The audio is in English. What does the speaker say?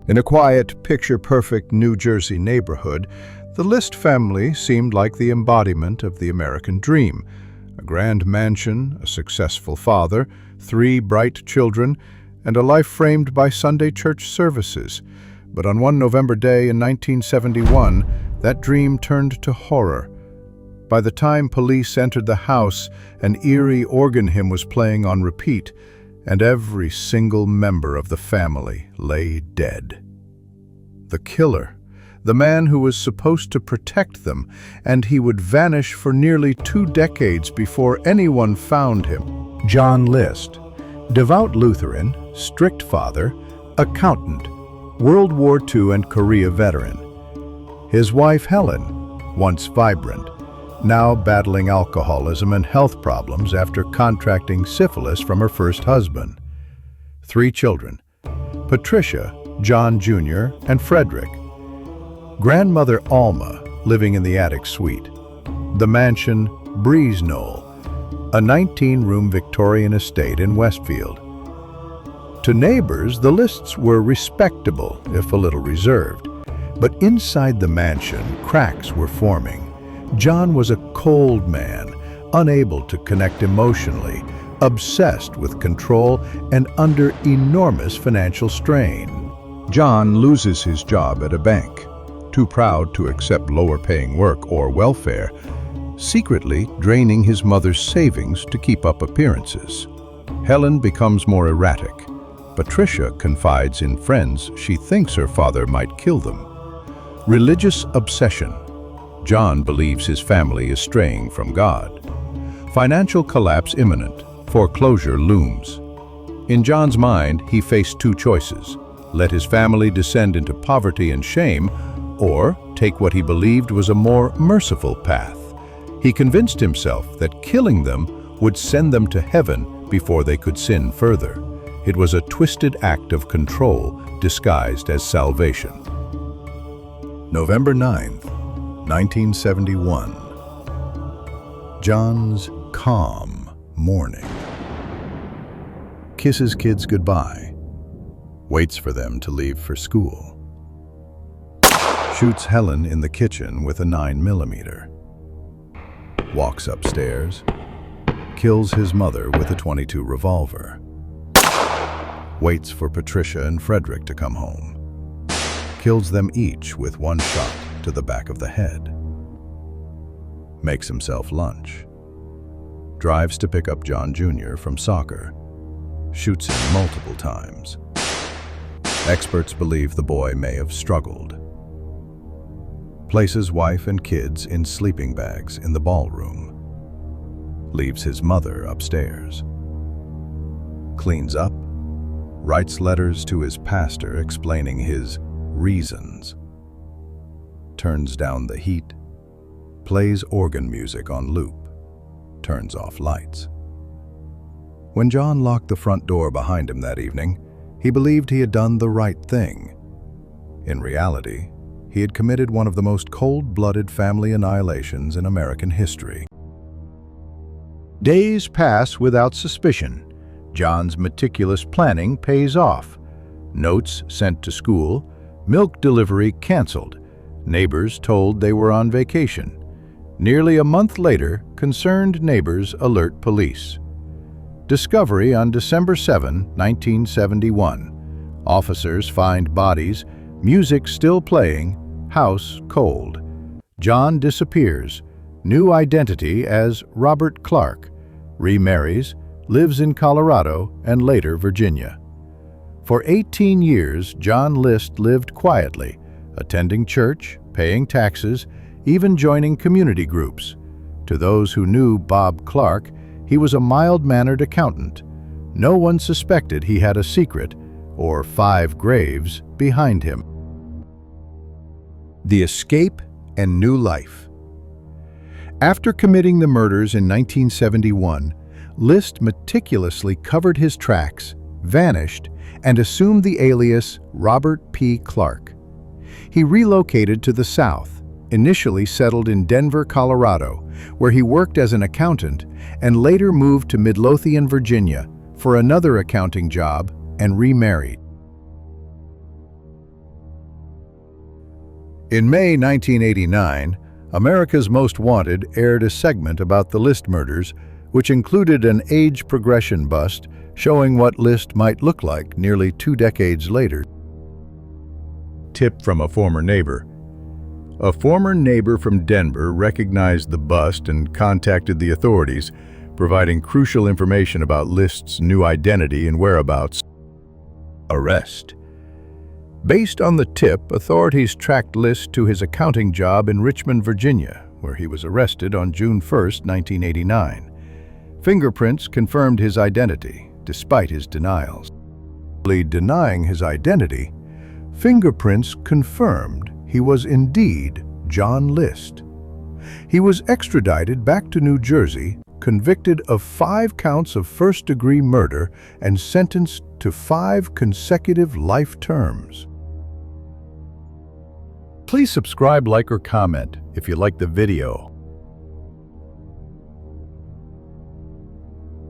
In a quiet, picture-perfect New Jersey neighborhood, the List family seemed like the embodiment of the American dream. A grand mansion, a successful father, 3 bright children, and a life framed by Sunday church services. But on one November day in 1971, that dream turned to horror. By the time police entered the house, an eerie organ hymn was playing on repeat, and every single member of the family lay dead. The killer, the man who was supposed to protect them, and he would vanish for nearly 2 decades before anyone found him. John List, devout Lutheran, strict father, accountant, World War II and Korea veteran. His wife Helen, once vibrant, now battling alcoholism and health problems after contracting syphilis from her first husband. 3 children, Patricia, John Jr., and Frederick. Grandmother Alma, living in the attic suite. The mansion, Breeze Knoll, a 19-room Victorian estate in Westfield. To neighbors, the Lists were respectable, if a little reserved. But inside the mansion, cracks were forming. John was a cold man, unable to connect emotionally, obsessed with control, and under enormous financial strain. John loses his job at a bank, too proud to accept lower-paying work or welfare, secretly draining his mother's savings to keep up appearances. Helen becomes more erratic. Patricia confides in friends she thinks her father might kill them. Religious obsession. John believes his family is straying from God. Financial collapse imminent. Foreclosure looms. In John's mind, he faced 2 choices: let his family descend into poverty and shame, or take what he believed was a more merciful path. He convinced himself that killing them would send them to heaven before they could sin further. It was a twisted act of control disguised as salvation. November 9th, 1971. John's calm morning. Kisses kids goodbye. Waits for them to leave for school. Shoots Helen in the kitchen with a 9mm. Walks upstairs. Kills his mother with a .22 revolver. Waits for Patricia and Frederick to come home. Kills them each with 1 shot to the back of the head. Makes himself lunch. Drives to pick up John Jr. from soccer. Shoots him multiple times. Experts believe the boy may have struggled. Places wife and kids in sleeping bags in the ballroom. Leaves his mother upstairs. Cleans up. Writes letters to his pastor explaining his reasons. Turns down the heat. Plays organ music on loop. Turns off lights. When John locked the front door behind him that evening, he believed he had done the right thing. In reality, he had committed one of the most cold-blooded family annihilations in American history. Days pass without suspicion. John's meticulous planning pays off. Notes sent to school, milk delivery canceled, neighbors told they were on vacation. Nearly a month later, concerned neighbors alert police. Discovery on December 7, 1971. Officers find bodies, music still playing, house cold. John disappears, new identity as Robert Clark, remarries, lives in Colorado and later Virginia. For 18 years, John List lived quietly, attending church, paying taxes, even joining community groups. To those who knew Bob Clark, he was a mild-mannered accountant. No one suspected he had a secret, or 5 graves, behind him. The escape and new life. After committing the murders in 1971, List meticulously covered his tracks, vanished, and assumed the alias Robert P. Clark. He relocated to the South, initially settled in Denver, Colorado, where he worked as an accountant, and later moved to Midlothian, Virginia, for another accounting job and remarried. In May 1989, America's Most Wanted aired a segment about the List murders, which included an age progression bust showing what List might look like nearly 2 decades later. Tip from a former neighbor. A former neighbor from Denver recognized the bust and contacted the authorities, providing crucial information about List's new identity and whereabouts. Arrest. Based on the tip, authorities tracked List to his accounting job in Richmond, Virginia, where he was arrested on June 1, 1989. Fingerprints confirmed his identity, despite his denials. Denying his identity, fingerprints confirmed he was indeed John List. He was extradited back to New Jersey, convicted of 5 counts of first-degree murder and sentenced to 5 consecutive life terms. Please subscribe, like, or comment if you like the video.